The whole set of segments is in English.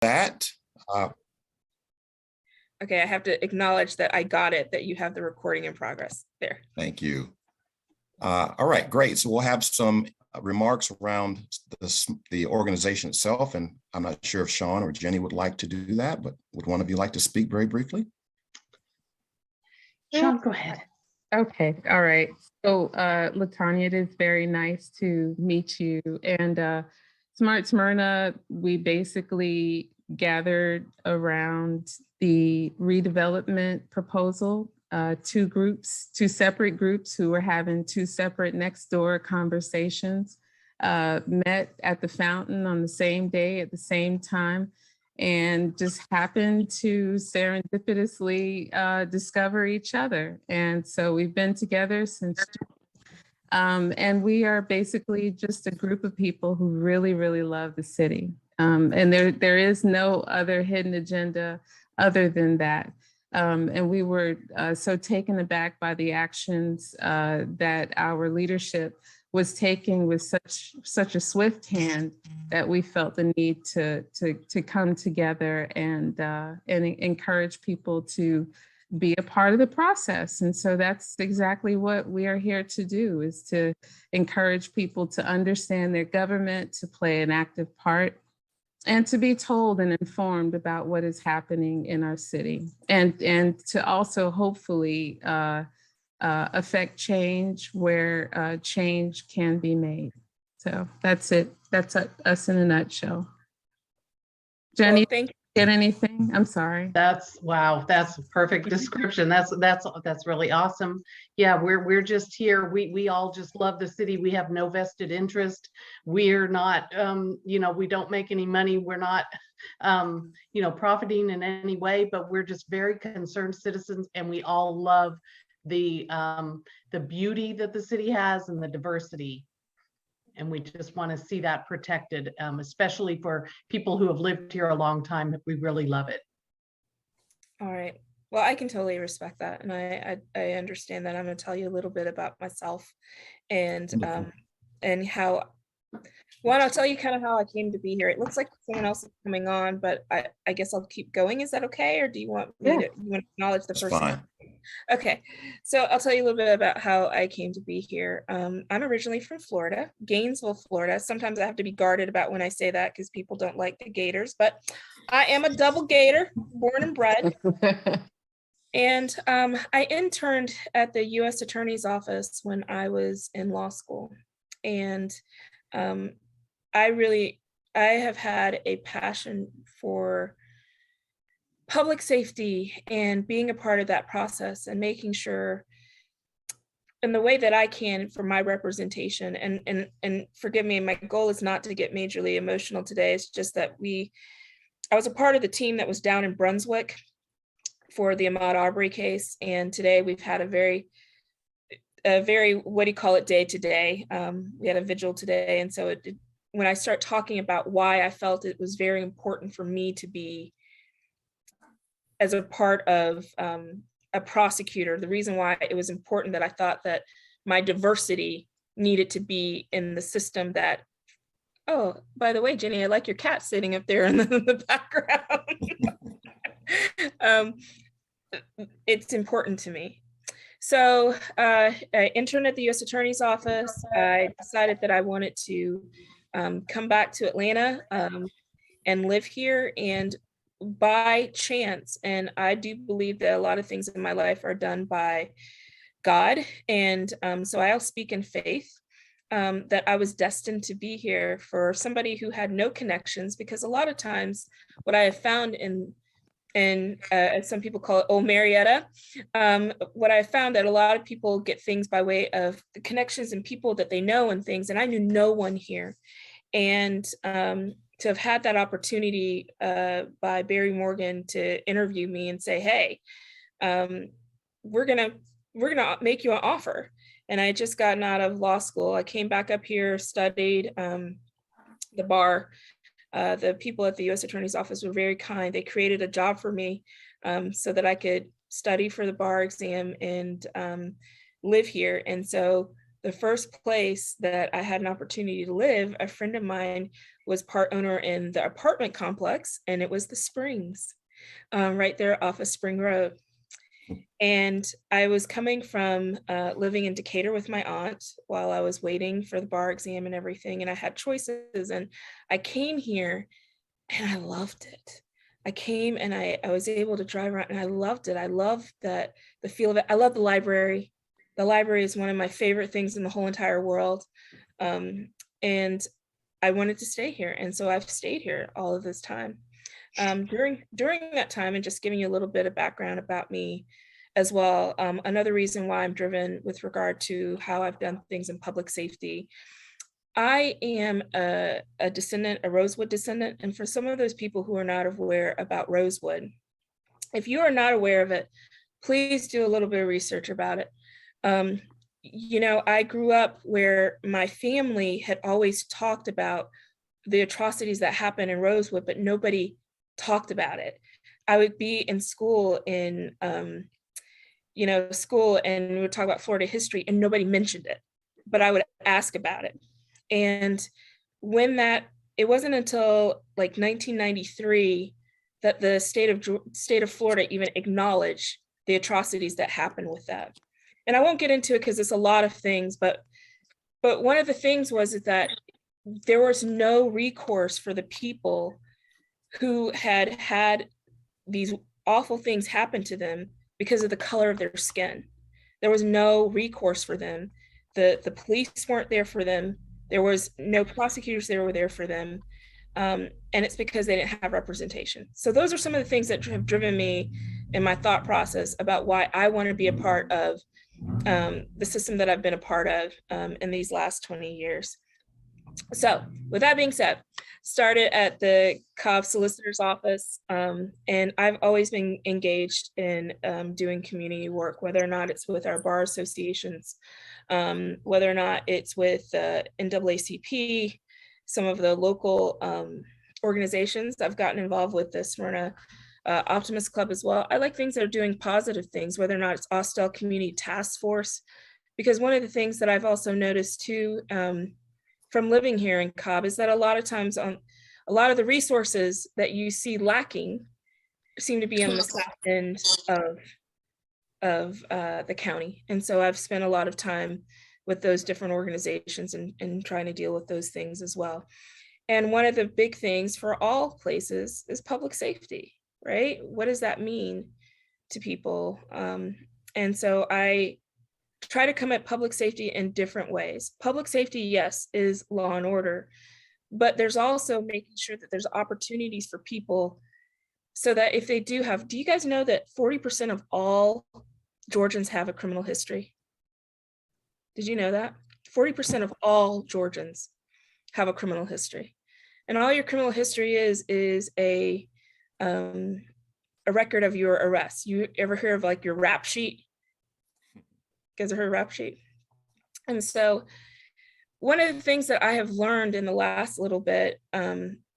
that, Okay, I have to acknowledge that I got it, that you have the recording in progress there. thank you. All right, great. So we'll have some remarks around the organization itself, and I'm not sure if Sean or Jenny would like to do that, but would one of you like to speak very briefly? Sean, go ahead. Okay, all right. So Latonia, it is very nice to meet you. And Smyrna, we basically gathered around the redevelopment proposal. Two separate groups who were having two separate next door conversations, met at the fountain on the same day at the same time, and just happened to serendipitously discover each other. And so we've been together since and we are basically just a group of people who really, really love the city. And there is no other hidden agenda other than that. And we were so taken aback by the actions that our leadership was taking with such a swift hand that we felt the need to come together and encourage people to be a part of the process. And so that's exactly what we are here to do, is to encourage people to understand their government, to play an active part, and to be told and informed about what is happening in our city, and to also hopefully affect change where change can be made. So that's it. That's us in a nutshell. Jenny, Well, thank you. Get anything? I'm sorry. Wow, that's a perfect description. That's really awesome. Yeah, we're just here. We all just love the city. We have no vested interest. We're not we don't make any money. We're not profiting in any way, but we're just very concerned citizens, and we all love the beauty that the city has and the diversity. And we just want to see that protected, especially for people who have lived here a long time. We really love it. All right. Well, I can totally respect that. And I understand that. I'm going to tell you a little bit about myself and how, one, I'll tell you kind of how I came to be here. It looks like someone else is coming on, but I guess I'll keep going. Is that okay? Or do you want me to, you want to acknowledge the person? Fine. Okay, so I'll tell you a little bit about how I came to be here. I'm originally from Florida, Gainesville, Florida. Sometimes I have to be guarded about when I say that because people don't like the Gators, but I am a double Gator, born and bred. And I interned at the U.S. Attorney's Office when I was in law school. And I have had a passion for public safety and being a part of that process and making sure in the way that I can for my representation. And forgive me, my goal is not to get majorly emotional today. It's just that I was a part of the team that was down in Brunswick for the Ahmaud Arbery case. And today we've had a very, what do you call it, day to day. We had a vigil today. And so when I start talking about why I felt it was very important for me to be as a part of a prosecutor, the reason why it was important that I thought that my diversity needed to be in the system that, oh, by the way, Jenny, I like your cat sitting up there in the background. It's important to me. So I interned at the U.S. Attorney's Office. I decided that I wanted to come back to Atlanta and live here. And by chance, and I do believe that a lot of things in my life are done by God, and so I'll speak in faith that I was destined to be here for somebody who had no connections, because a lot of times what I have found in as some people call it old Marietta, what I found that a lot of people get things by way of the connections and people that they know and things, and I knew no one here. And to have had that opportunity by Barry Morgan to interview me and say, hey, we're gonna make you an offer. And I had just gotten out of law school. I came back up here, studied the bar. The people at the U.S. Attorney's Office were very kind. They created a job for me so that I could study for the bar exam and live here. And so the first place that I had an opportunity to live, a friend of mine was part owner in the apartment complex, and it was the Springs, right there off of Spring Road. And I was coming from living in Decatur with my aunt while I was waiting for the bar exam and everything, and I had choices, and I came here and I loved it. I came and I was able to drive around and I loved it. I loved that the feel of it. I love the library. The library is one of my favorite things in the whole entire world. And I wanted to stay here. And so I've stayed here all of this time. During that time, and just giving you a little bit of background about me as well, another reason why I'm driven with regard to how I've done things in public safety. I am a descendant, a Rosewood descendant. And for some of those people who are not aware about Rosewood, if you are not aware of it, please do a little bit of research about it. You know, I grew up where my family had always talked about the atrocities that happen in Rosewood, but nobody talked about it. I would be in school school, and we would talk about Florida history and nobody mentioned it, but I would ask about it. And it wasn't until like 1993 that the state of Florida even acknowledged the atrocities that happened with that. And I won't get into it because it's a lot of things, but one of the things was that there was no recourse for the people who had these awful things happen to them because of the color of their skin. There was no recourse for them. The police weren't there for them. There was no prosecutors that were there for them. And it's because they didn't have representation. So those are some of the things that have driven me in my thought process about why I want to be a part of the system that I've been a part of in these last 20 years. So with that being said, started at the Cobb Solicitor's Office, and I've always been engaged in doing community work, whether or not it's with our bar associations, whether or not it's with NAACP, some of the local organizations. I've gotten involved with the Smyrna Optimist Club as well. I like things that are doing positive things, whether or not it's Austell Community Task Force, because one of the things that I've also noticed too, from living here in Cobb, is that a lot of times a lot of the resources that you see lacking seem to be on the south end of the county. And so I've spent a lot of time with those different organizations and trying to deal with those things as well. And one of the big things for all places is public safety, right? What does that mean to people? And so I try to come at public safety in different ways. Public safety, yes, is law and order, but there's also making sure that there's opportunities for people so that if they do you guys know that 40% of all Georgians have a criminal history? Did you know that? 40% of all Georgians have a criminal history. And all your criminal history is a record of your arrests. You ever hear of like your rap sheet? You guys have heard of rap sheet? And so one of the things that I have learned in the last little bit,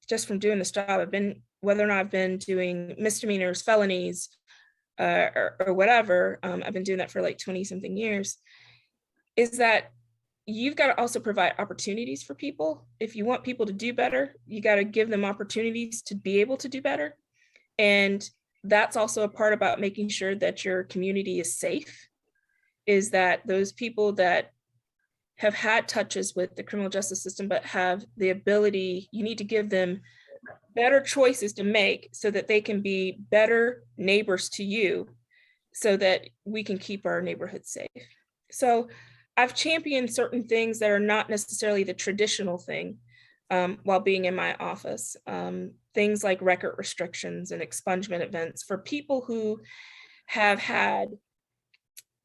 just from doing this job, whether or not I've been doing misdemeanors, felonies, or whatever, I've been doing that for like 20 something years, is that you've got to also provide opportunities for people. If you want people to do better, you got to give them opportunities to be able to do better. And that's also a part about making sure that your community is safe, is that those people that have had touches with the criminal justice system but have the ability, you need to give them better choices to make so that they can be better neighbors to you, so that we can keep our neighborhoods safe. So I've championed certain things that are not necessarily the traditional thing while being in my office. Things like record restrictions and expungement events for people who have had,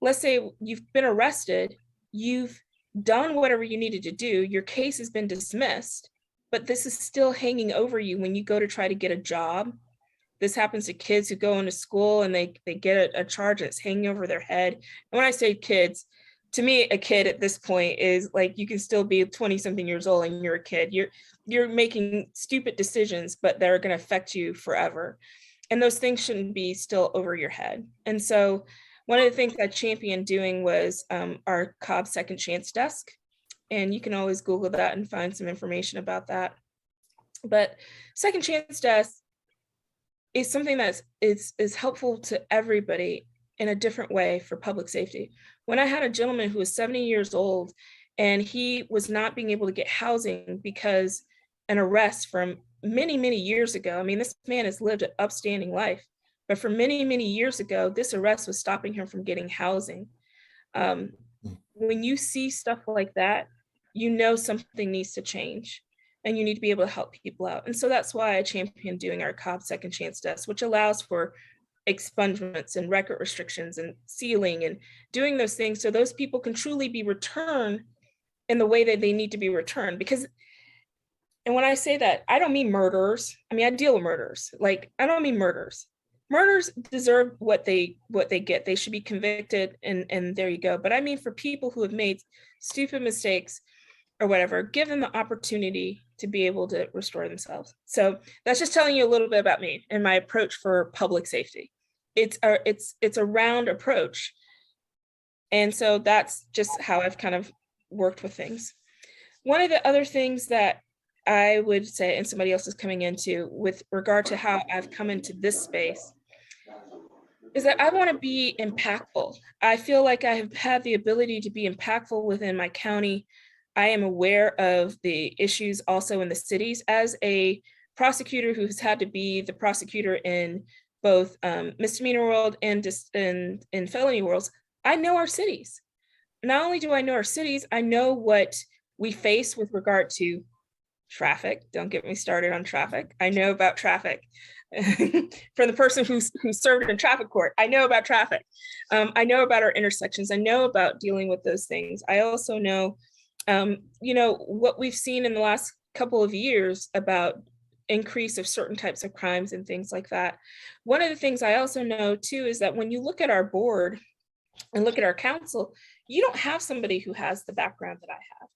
let's say you've been arrested, you've done whatever you needed to do, your case has been dismissed, but this is still hanging over you when you go to try to get a job. This happens to kids who go into school and they get a charge that's hanging over their head. And when I say kids, to me, a kid at this point is like, you can still be 20 something years old and you're a kid. You're making stupid decisions, but they're going to affect you forever. And those things shouldn't be still over your head. And so one of the things I championed doing was our Cobb Second Chance Desk. And you can always Google that and find some information about that. But Second Chance Desk is something that is helpful to everybody in a different way for public safety. When I had a gentleman who was 70 years old and he was not being able to get housing because an arrest from many, many years ago, I mean, this man has lived an upstanding life, but for many, many years ago, this arrest was stopping him from getting housing. When you see stuff like that, you know something needs to change and you need to be able to help people out. And so that's why I champion doing our Cobb Second Chance Desk, which allows for expungements and record restrictions and sealing and doing those things so those people can truly be returned in the way that they need to be returned. Because, and when I say that, I don't mean murderers. I mean, I deal with murderers. Like, I don't mean murderers. Murders deserve what they get. They should be convicted and there you go. But I mean, for people who have made stupid mistakes or whatever, give them the opportunity to be able to restore themselves. So that's just telling you a little bit about me and my approach for public safety. It's a round approach. And so that's just how I've kind of worked with things. One of the other things that I would say, and somebody else is coming into with regard to how I've come into this space, is that I want to be impactful. I feel like I have had the ability to be impactful within my county. I am aware of the issues also in the cities. As a prosecutor who's had to be the prosecutor in both misdemeanor world and in felony worlds, I know our cities. Not only do I know our cities, I know what we face with regard to traffic. Don't get me started on traffic. I know about traffic. For the person who served in traffic court, I know about traffic. I know about our intersections. I know about dealing with those things. I also know, what we've seen in the last couple of years about increase of certain types of crimes and things like that. One of the things I also know too is that when you look at our board and look at our council, you don't have somebody who has the background that I have.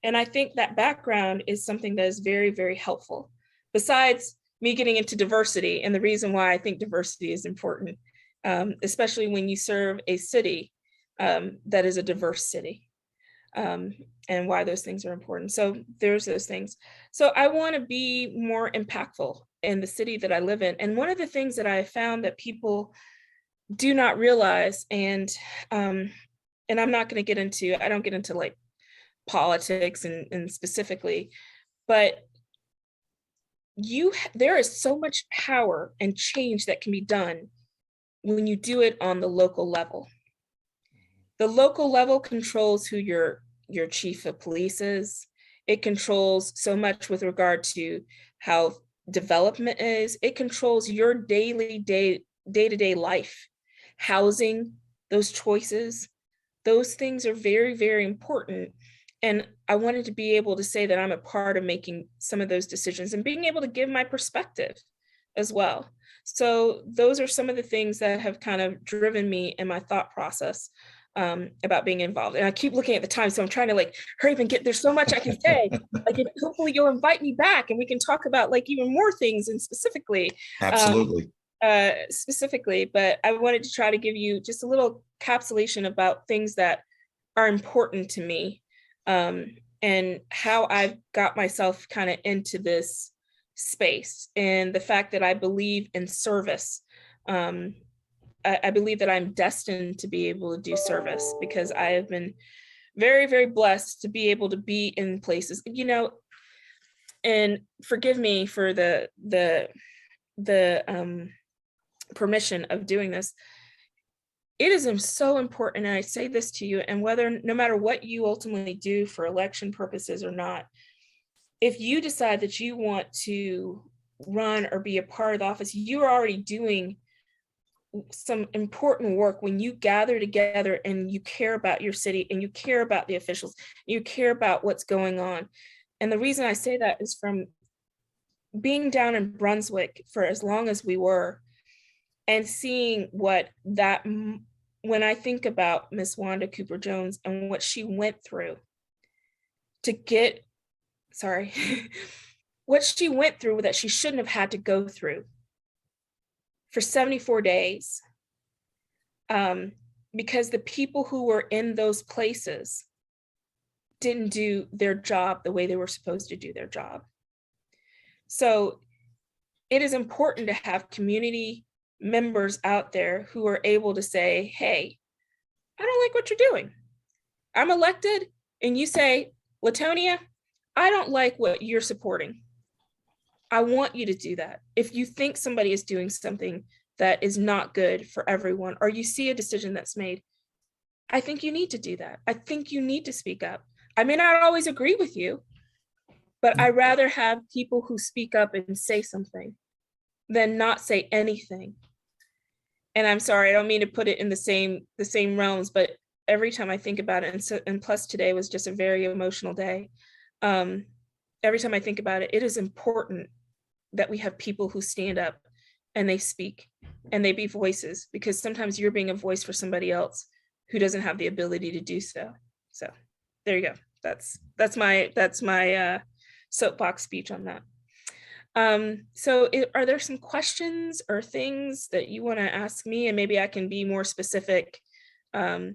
And I think that background is something that is very, very helpful. Besides me getting into diversity, and the reason why I think diversity is important, especially when you serve a city that is a diverse city, and why those things are important. So there's those things. So I want to be more impactful in the city that I live in. And one of the things that I found that people do not realize, and I'm not going to get into, I don't get into like politics and specifically, but there is so much power and change that can be done when you do it on the local level. The local level controls who your chief of police is. It controls so much with regard to how development is. It controls your day-to-day life, housing, those choices. Those things are very, very important. And I wanted to be able to say that I'm a part of making some of those decisions and being able to give my perspective as well. So those are some of the things that have kind of driven me in my thought process about being involved. And I keep looking at the time, so I'm trying to like hurry up and get, there's so much I can say. Like, hopefully you'll invite me back and we can talk about like even more things and specifically. Absolutely. Specifically, but I wanted to try to give you just a little capsulation about things that are important to me, and how I've got myself kind of into this space, and the fact that I believe in service. I believe that I'm destined to be able to do service because I have been very, very blessed to be able to be in places, and forgive me for the permission of doing this. It is so important, and I say this to you, and no matter what you ultimately do for election purposes or not, if you decide that you want to run or be a part of the office, you are already doing some important work when you gather together and you care about your city and you care about the officials, you care about what's going on. And the reason I say that is from being down in Brunswick for as long as we were, and seeing when I think about Miss Wanda Cooper Jones and what she went through what she went through that she shouldn't have had to go through for 74 days. because the people who were in those places didn't do their job the way they were supposed to do their job. So it is important to have community members out there who are able to say, hey, I don't like what you're doing. I'm elected, and you say, Latonia, I don't like what you're supporting. I want you to do that. If you think somebody is doing something that is not good for everyone, or you see a decision that's made, I think you need to do that. I think you need to speak up. I may not always agree with you, but I rather have people who speak up and say something than not say anything. And I'm sorry, I don't mean to put it in the same realms, but every time I think about it, and plus today was just a very emotional day. Every time I think about it, it is important that we have people who stand up and they speak and they be voices, because sometimes you're being a voice for somebody else who doesn't have the ability to do so. So there you go. That's my soapbox speech on that. So are there some questions or things that you want to ask me, and maybe I can be more specific, but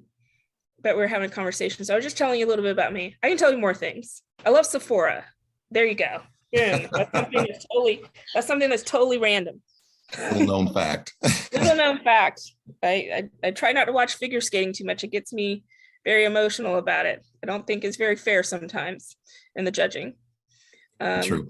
we're having a conversation. So I was just telling you a little bit about me. I can tell you more things. I love Sephora. There you go. Boom. That's something that's totally random. Little known fact. Little known fact. I try not to watch figure skating too much. It gets me very emotional about it. I don't think it's very fair sometimes in the judging. True.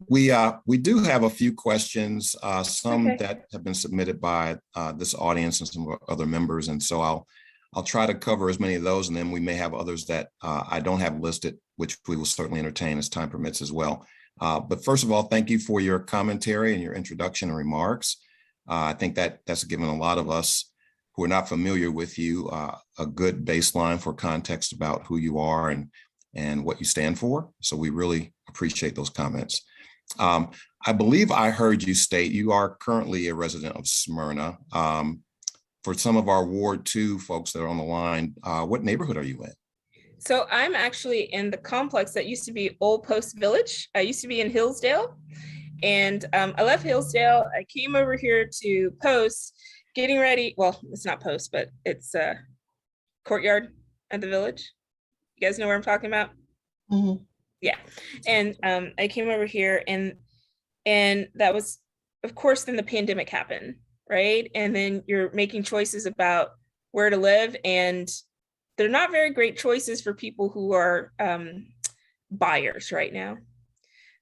We do have a few questions, some Okay. that have been submitted by this audience and some other members, and so I'll try to cover as many of those, and then we may have others that I don't have listed, which we will certainly entertain as time permits as well. But first of all, thank you for your commentary and your introduction and remarks. I think that's given a lot of us who are not familiar with you a good baseline for context about who you are and what you stand for. So we really appreciate those comments. I believe I heard you state you are currently a resident of Smyrna. For some of our Ward 2 folks that are on the line, what neighborhood are you in? So I'm actually in the complex that used to be Old Post Village. I used to be in Hillsdale, and I left Hillsdale. I came over here to Post, getting ready. Well, it's not Post, but it's Courtyard at the Village. You guys know where I'm talking about? Mm-hmm. Yeah. And I came over here, and that was, of course, then the pandemic happened, right? And then you're making choices about where to live, and they're not very great choices for people who are buyers right now.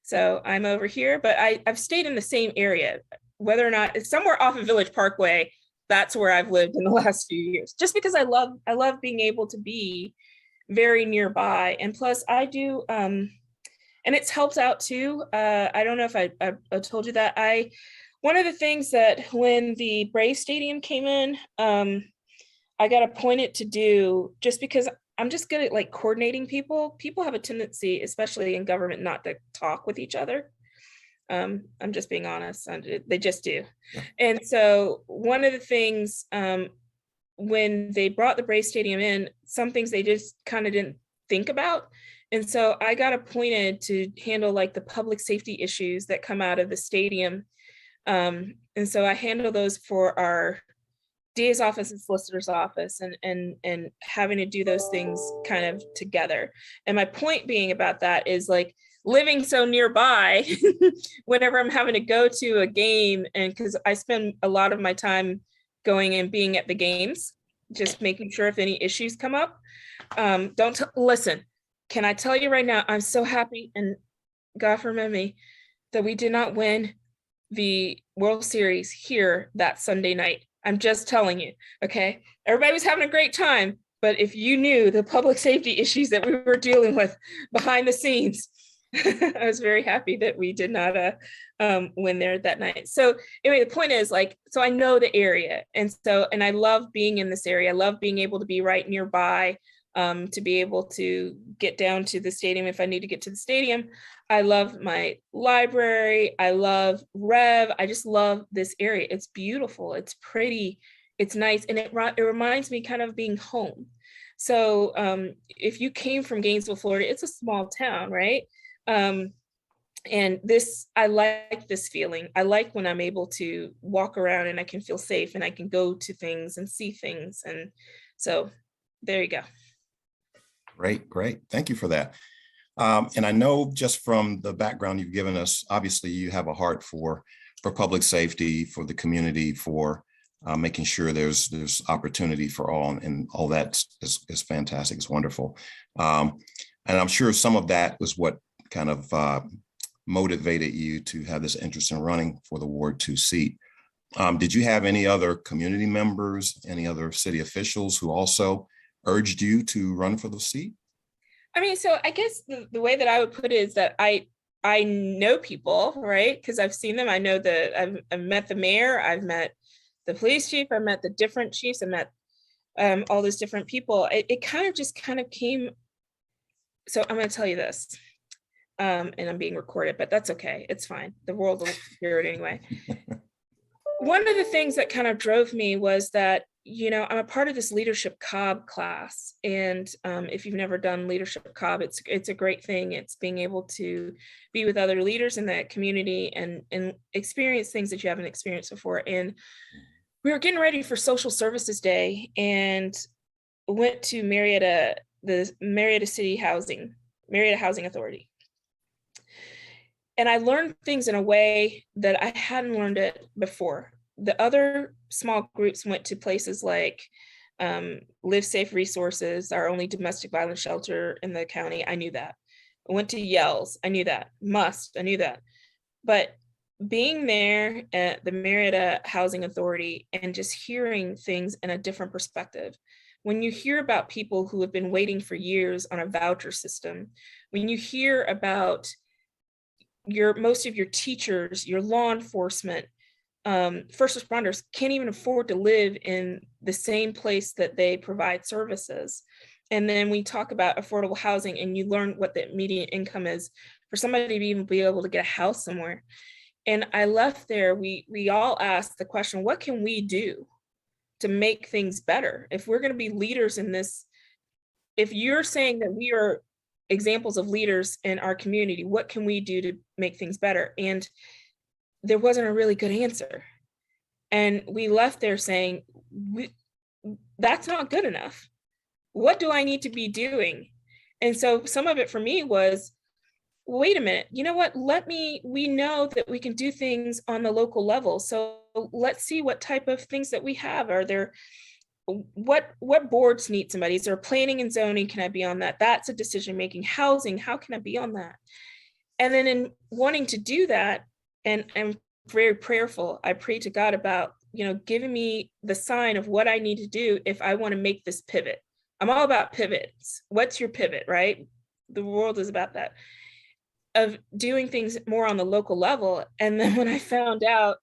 So I'm over here, but I've stayed in the same area, whether or not it's somewhere off of Village Parkway. That's where I've lived in the last few years, just because I love being able to be very nearby. And plus I do, and it's helped out too. I don't know if I told you that one of the things that when the Brave Stadium came in, I got appointed to do, just because I'm just good at like coordinating people. People have a tendency, especially in government, not to talk with each other. I'm just being honest. They just do. Yeah. And so one of the things, when they brought the Brave Stadium in, some things they just kind of didn't think about. And so I got appointed to handle like the public safety issues that come out of the stadium. And so I handle those for our DA's office and solicitor's office, and having to do those things kind of together. And my point being about that is like living so nearby, whenever I'm having to go to a game, and because I spend a lot of my time going and being at the games, just making sure if any issues come up. Listen, can I tell you right now, I'm so happy, and God forgive me, that we did not win the World Series here that Sunday night. I'm just telling you, okay? Everybody was having a great time, but if you knew the public safety issues that we were dealing with behind the scenes, I was very happy that we did not win there that night. So anyway, the point is, like, so I know the area, and I love being in this area. I love being able to be right nearby, to be able to get down to the stadium if I need to get to the stadium. I love my library. I love Rev. I just love this area. It's beautiful. It's pretty. It's nice. And it reminds me kind of being home. So if you came from Gainesville, Florida, it's a small town, right? And I like this feeling. I like when I'm able to walk around and I can feel safe and I can go to things and see things. And so there you go. Great, great. Thank you for that. And I know just from the background you've given us, obviously you have a heart for public safety, for the community, for making sure there's opportunity for all, and all that is fantastic. It's wonderful. And I'm sure some of that was what kind of motivated you to have this interest in running for the Ward 2 seat. Did you have any other community members, any other city officials who also urged you to run for the seat? I mean, so I guess the way that I would put it is that I know people, right? Because I've seen them. I know I've met the mayor, I've met the police chief, I've met the different chiefs, I met all those different people. It kind of came. So I'm going to tell you this, and I'm being recorded, but that's okay. It's fine. The world will hear it anyway. One of the things that kind of drove me was that, I'm a part of this leadership COB class. And if you've never done leadership COB, it's a great thing. It's being able to be with other leaders in that community and experience things that you haven't experienced before. And we were getting ready for Social Services Day and went to the Marietta Housing Authority. And I learned things in a way that I hadn't learned it before. The other small groups went to places like Live Safe Resources, our only domestic violence shelter in the county. I knew that. I went to Yells. I knew that. Must. I knew that. But being there at the Marietta Housing Authority and just hearing things in a different perspective, when you hear about people who have been waiting for years on a voucher system, when you hear about most of your teachers, your law enforcement, first responders can't even afford to live in the same place that they provide services. And then we talk about affordable housing and you learn what the median income is for somebody to even be able to get a house somewhere. And I left there, we all asked the question, what can we do to make things better? If we're going to be leaders in this, if you're saying that we are examples of leaders in our community, what can we do to make things better? And there wasn't a really good answer. And we left there saying, that's not good enough. What do I need to be doing? And so some of it for me was, wait a minute, you know what? We know that we can do things on the local level. So let's see what type of things that we have. Are there, what boards need somebody? Is there planning and zoning? Can I be on that? That's a decision-making. Housing, how can I be on that? And then in wanting to do that, and I'm very prayerful, I pray to God about, giving me the sign of what I need to do if I want to make this pivot. I'm all about pivots. What's your pivot, right? The world is about that, of doing things more on the local level. And then when I found out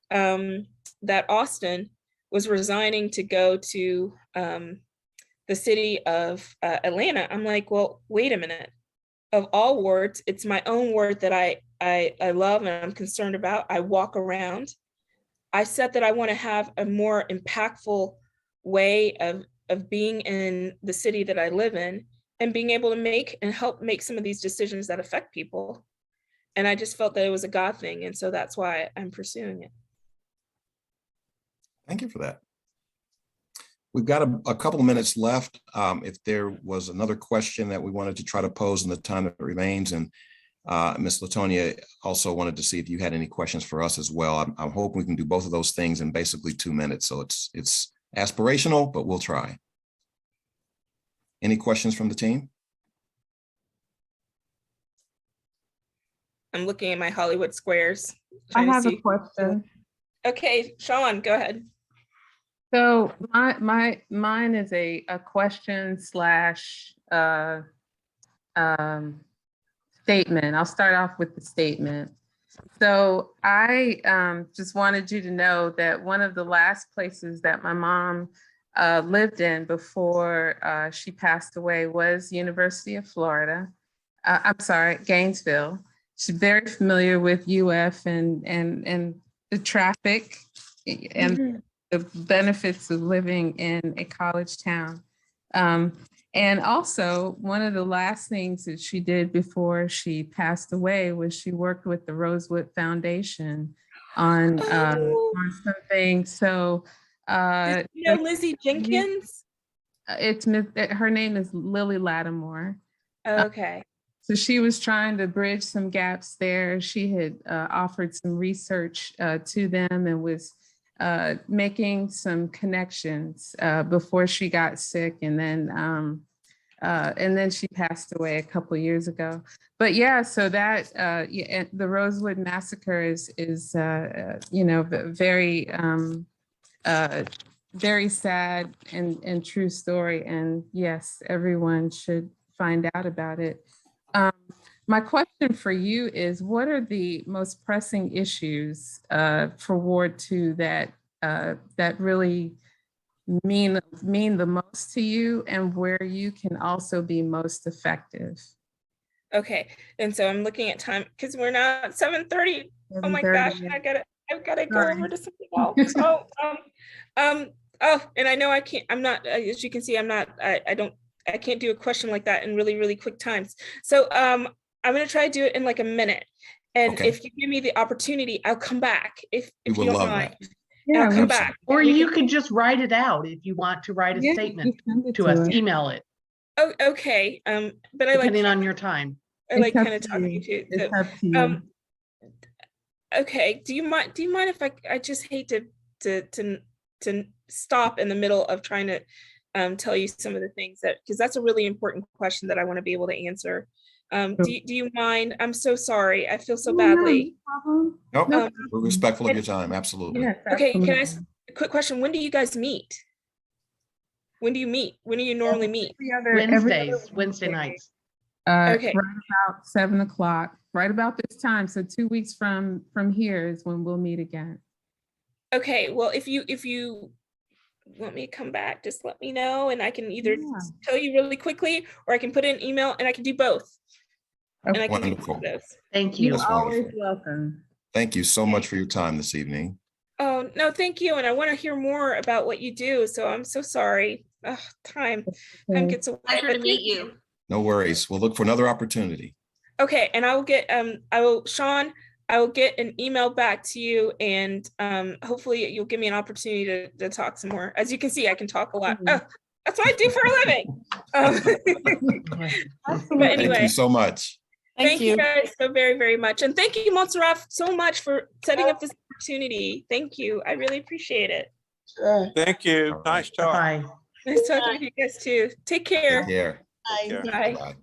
that Austin was resigning to go to the city of Atlanta, I'm like, well, wait a minute. Of all wards, it's my own ward that I love and I'm concerned about. I walk around. I said that I want to have a more impactful way of being in the city that I live in and being able to make and help make some of these decisions that affect people. And I just felt that it was a God thing. And so that's why I'm pursuing it. Thank you for that. We've got a couple of minutes left. If there was another question that we wanted to try to pose in the time that remains, and Ms. Latonia also wanted to see if you had any questions for us as well. I'm hoping we can do both of those things in basically 2 minutes. So it's aspirational, but we'll try. Any questions from the team? I'm looking at my Hollywood squares. I have a question. Okay, Sean, go ahead. So mine is a question / statement. I'll start off with the statement. So I just wanted you to know that one of the last places that my mom lived in before she passed away was University of Florida. I'm sorry, Gainesville. She's very familiar with UF and the traffic and the benefits of living in a college town. And also, one of the last things that she did before she passed away was she worked with the Rosewood Foundation on Oh, something. So you know Lizzie Jenkins? her name is Lily Lattimore. Okay. So she was trying to bridge some gaps there. She had offered some research to them and was making some connections before she got sick, and then she passed away a couple of years ago. But yeah, so that yeah, the Rosewood Massacre is you know, very very sad and true story. And yes, everyone should find out about it. My question for you is, what are the most pressing issues for Ward 2 that that really mean the most to you, and where you can also be most effective? Okay. And so I'm looking at time because we're now at 7:30. Oh my 7:30, gosh, yeah. I've got to go Sorry. over to something else. Oh, and I know I'm not, as you can see, I can't do a question like that in really, really quick times. So I'm going to try to do it in like a minute. And Okay. if you give me the opportunity, I'll come back if We you would don't love mind. that. Yeah, I'll come back. Or you could just write it out if you want to write a yeah, statement just send it to us, us. email it, Oh, okay. But depending on your time. I like It's up kind of to talking you. to. It's So, up to you. okay. Do you mind if I just hate to stop in the middle of trying to tell you some of the things because that's a really important question that I want to be able to answer. Do you mind? I'm so sorry. I feel so badly. Nope, No we're respectful of your time, absolutely. Yes, Okay, can I ask absolutely. a quick question? When do you guys meet? When do you meet? When do you normally meet? Wednesday nights. Okay. Right about 7 o'clock, right about this time. So 2 weeks from here is when we'll meet again. Okay, well, if you want me to come back, just let me know and I can either Yeah. tell you really quickly or I can put in an email and I can do both. And I can do both Wonderful. of those. Thank you. You're That's always wonderful. welcome. Thank you so much for your time this evening. Oh, no, thank you. And I want to hear more about what you do. So I'm so sorry. Ugh, time Okay. gets away. Pleasure but to meet thank you. No worries. We'll look for another opportunity. Okay, and Sean, I will get an email back to you and hopefully you'll give me an opportunity to talk some more. As you can see, I can talk a lot. Oh, that's what I do for a living. But anyway. Thank you so much. Thank you guys so very, very much. And thank you, Montserrat, so much for setting up this opportunity. Thank you. I really appreciate it. Sure. Thank you. All right. Nice talk. Bye. Nice talking with you guys too. Take care. Take care. Take care. Bye. Bye.